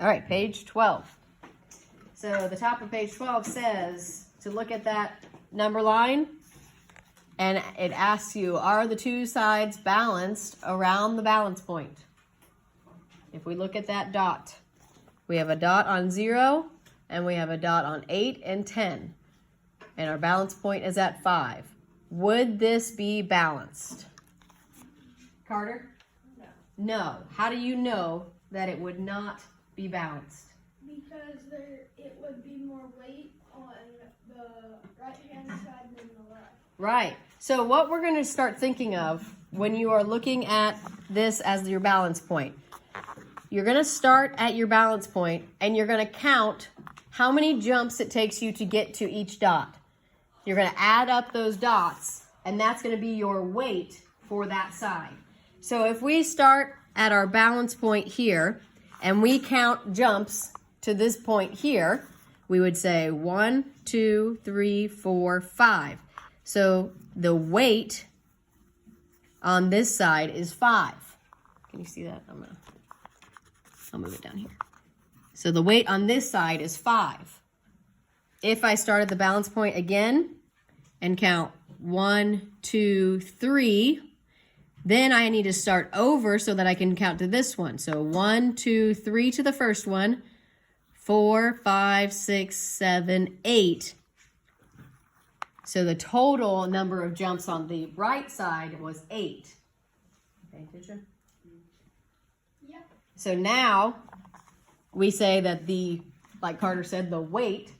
All right, page 12. So the top of page 12 says to look at that number line, and it asks you, are the two sides balanced around the balance point? If we look at that dot, we have a dot on 0, and we have a dot on 8 and 10. And our balance point is at 5. Would this be balanced? Carter? No. No. How do you know that it would not be balanced? Because it would be more weight on the right-hand side than the left. Right. So what we're going to start thinking of when you are looking at this as your balance point, you're going to start at your balance point and you're going to count how many jumps it takes you to get to each dot. You're going to add up those dots, and that's going to be your weight for that side. So if we start at our balance point here and we count jumps to this point here, we would say 1, 2, 3, 4, 5. So the weight on this side is 5. Can you see that? I'll move it down here. So the weight on this side is 5. If I start at the balance point again and count 1, 2, 3, then I need to start over so that I can count to this one. So 1, 2, 3 to the first one, 4, 5, 6, 7, 8. So the total number of jumps on the right side was 8. Pay attention? Yep. So now we say that like Carter said, the weight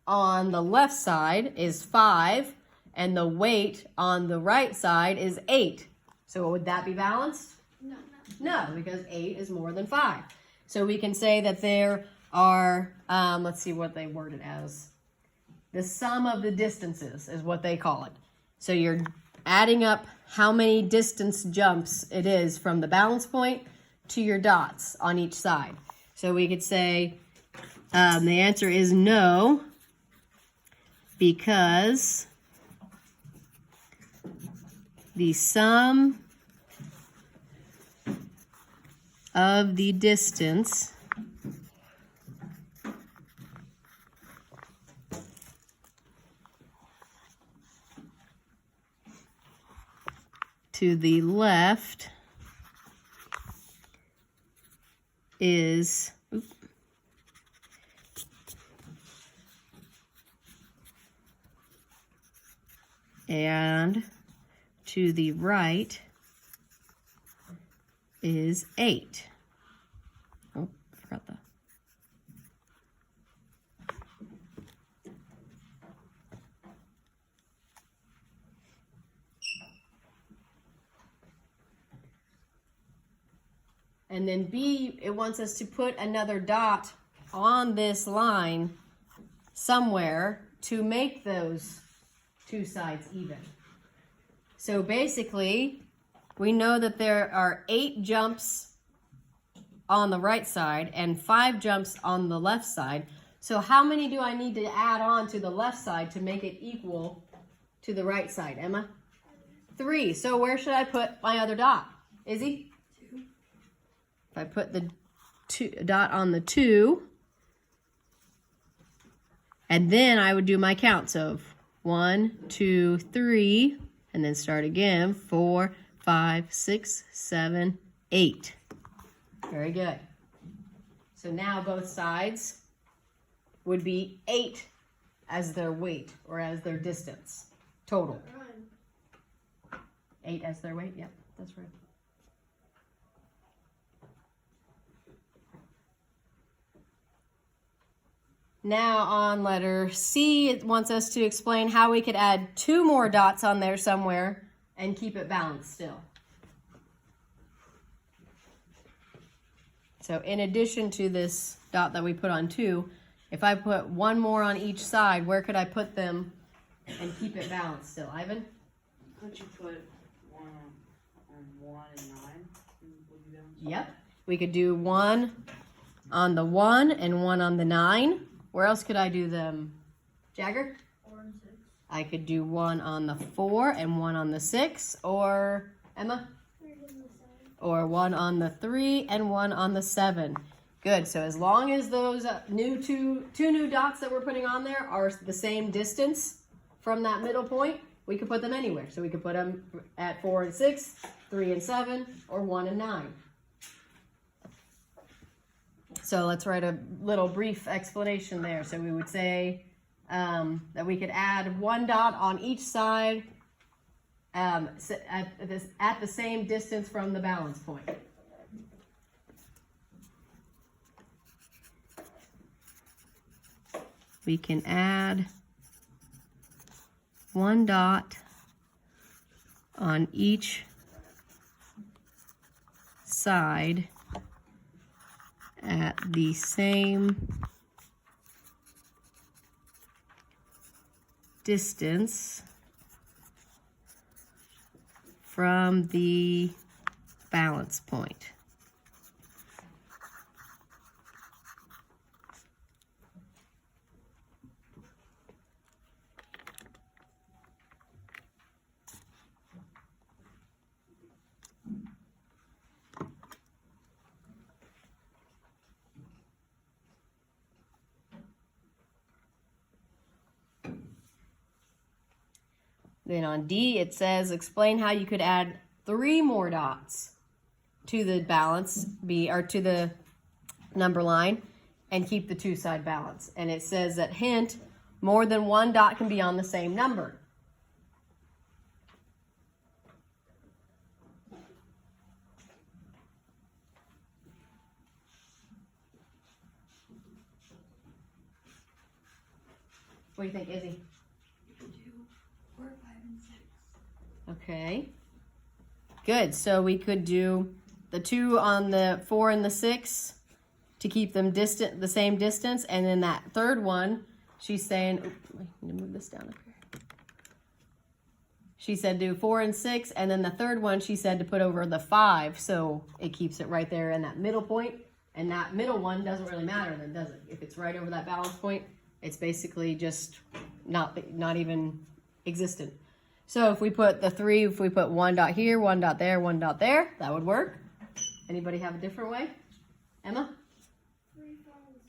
on the left side is 5 and the weight on the right side is 8. So would that be balanced? No. No, because 8 is more than 5. So we can say that there are, let's see what they word it as. The sum of the distances is what they call it. So you're adding up how many distance jumps it is from the balance point to your dots on each side. So we could say the answer is no, because the sum of the distance to the left is and to the right is 8. Oh, forgot that. And then B, it wants us to put another dot on this line somewhere to make those two sides even. So basically, we know that there are 8 jumps on the right side and 5 jumps on the left side. So how many do I need to add on to the left side to make it equal to the right side, Emma? 3. So where should I put my other dot? Izzy? 2. If I put the dot on the 2, and then I would do my counts of 1, 2, 3, and then start again, 4, 5, 6, 7, 8. Very good. So now both sides would be 8 as their weight or as their distance total. 8 as their weight, yep, that's right. Now on letter C, it wants us to explain how we could add 2 more dots on there somewhere and keep it balanced still. So in addition to this dot that we put on 2, if I put 1 more on each side, where could I put them and keep it balanced still? Ivan? Could you put 1 on 1 and 9? Would you balance? Yep. We could do 1 on the 1 and 1 on the 9. Where else could I do them? Jagger? 4 and 6. I could do 1 on the 4 and 1 on the 6. Or Emma? 3 and 7. Or 1 on the 3 and 1 on the 7. Good. So as long as those two new dots that we're putting on there are the same distance from that middle point, we could put them anywhere. So we could put them at 4 and 6, 3 and 7, or 1 and 9. So let's write a little brief explanation there. So we would say that we could add 1 dot on each side at the same distance from the balance point. We can add 1 dot on each side at the same distance from the balance point. Then on D, it says, explain how you could add 3 more dots to the balance or to the number line and keep the 2-side balance. And it says that hint, more than 1 dot can be on the same number. What do you think, Izzy? Okay, good. So we could do the 2 on the 4 and the 6 to keep them distant, the same distance, and then that third one, she's saying, I need to move this down up here. She said do 4 and 6, and then the third one she said to put over the 5, so it keeps it right there in that middle point, and that middle one doesn't really matter then, does it? If it's right over that balance point, it's basically just not even existent. So if we put the 3, if we put 1 dot here, 1 dot there, 1 dot there, that would work. Anybody have a different way? Emma? 3, 5, and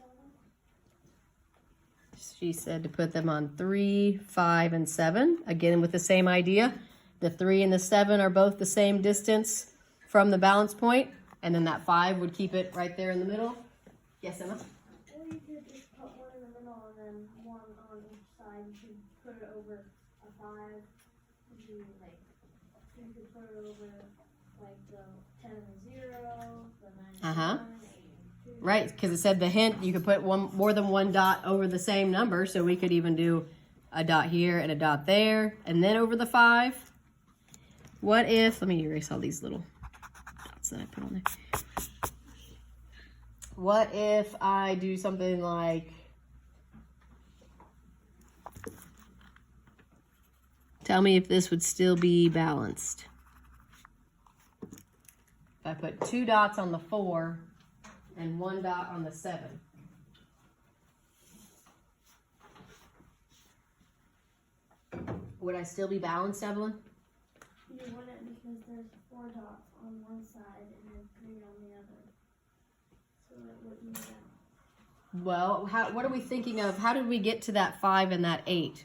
7. She said to put them on 3, 5, and 7. Again, with the same idea. The 3 and the 7 are both the same distance from the balance point, and then that 5 would keep it right there in the middle. Yes, Emma? Or you could just put 1 in the middle and then 1 on each side. You could put it over a 5. Like, you could put it over like the 10 and 0, the 9 and 1, 8 and 2. Right, because it said the hint, you could put more than 1 dot over the same number, so we could even do a dot here and a dot there, and then over the 5. What if, let me erase all these little dots that I put on there. What if I do something like, tell me if this would still be balanced. If I put 2 dots on the 4 and 1 dot on the 7. Would I still be balanced, Evelyn? You wouldn't, because there's 4 dots on one side and then 3 on the other. So it wouldn't be balanced. Well, what are we thinking of? How did we get to that 5 and that 8?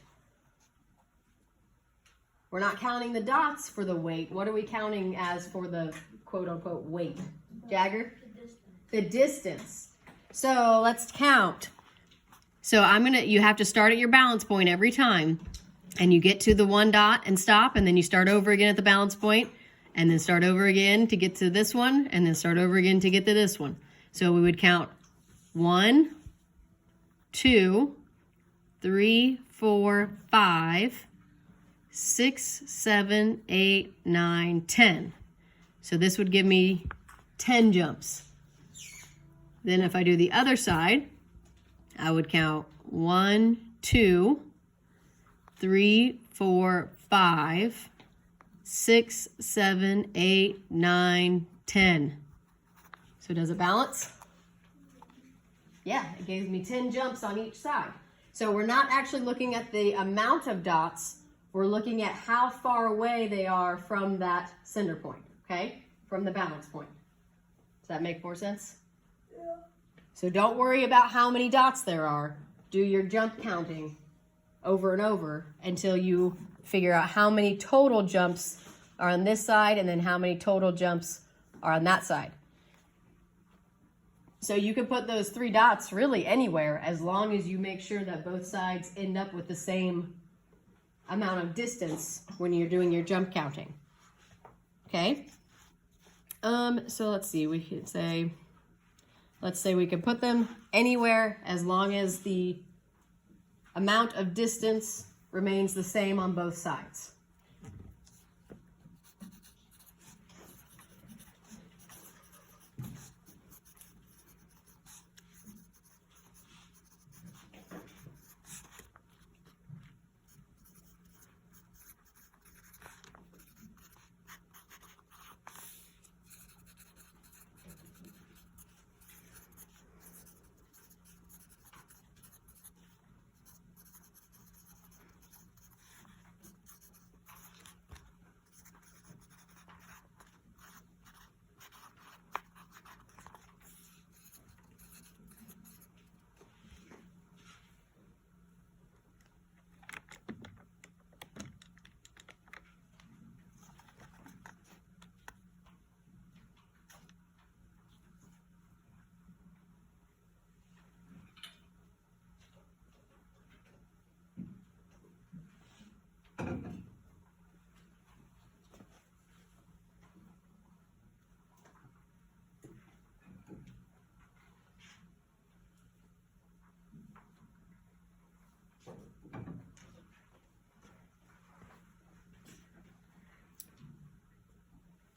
We're not counting the dots for the weight. What are we counting as for the quote-unquote weight? Jagger? The distance. So let's count. So you have to start at your balance point every time. And you get to the 1 dot and stop, and then you start over again at the balance point, and then start over again to get to this one, and then start over again to get to this one. So we would count 1, 2, 3, 4, 5, 6, 7, 8, 9, 10. So this would give me 10 jumps. Then if I do the other side, I would count 1, 2, 3, 4, 5, 6, 7, 8, 9, 10. So does it balance? Yeah, it gave me 10 jumps on each side. So we're not actually looking at the amount of dots. We're looking at how far away they are from that center point, okay? From the balance point. Does that make more sense? Yeah. So don't worry about how many dots there are. Do your jump counting over and over until you figure out how many total jumps are on this side and then how many total jumps are on that side. So you can put those 3 dots really anywhere as long as you make sure that both sides end up with the same amount of distance when you're doing your jump counting. Okay? So let's see, we could say, let's say we can put them anywhere as long as the amount of distance remains the same on both sides.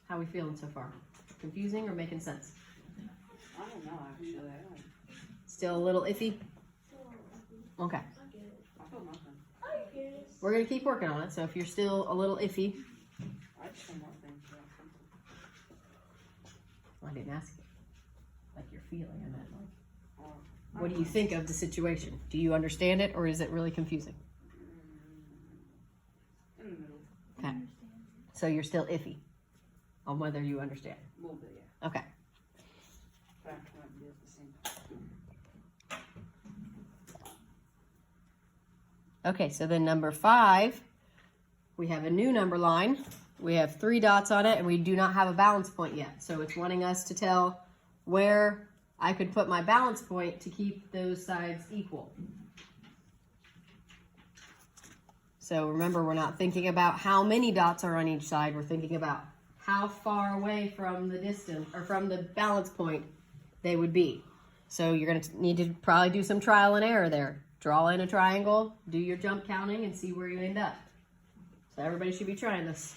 How are we feeling so far? Confusing or making sense? I don't know, actually. I don't. Still a little iffy? Okay. I get it. I feel nothing. I get it. We're going to keep working on it, so if you're still a little iffy, I just feel nothing. I didn't ask you. Like you're feeling, I meant like, Or, what do you think of the situation? Do you understand it or is it really confusing? in the middle. Okay. So you're still iffy on whether you understand. A little bit, yeah. Okay. But I can't be at the same time. Okay, so then number 5, we have a new number line. We have 3 dots on it and we do not have a balance point yet. So it's wanting us to tell where I could put my balance point to keep those sides equal. So remember, we're not thinking about how many dots are on each side. We're thinking about how far away from the distance or from the balance point they would be. So you're going to need to probably do some trial and error there. Draw in a triangle, do your jump counting, and see where you end up. So everybody should be trying this.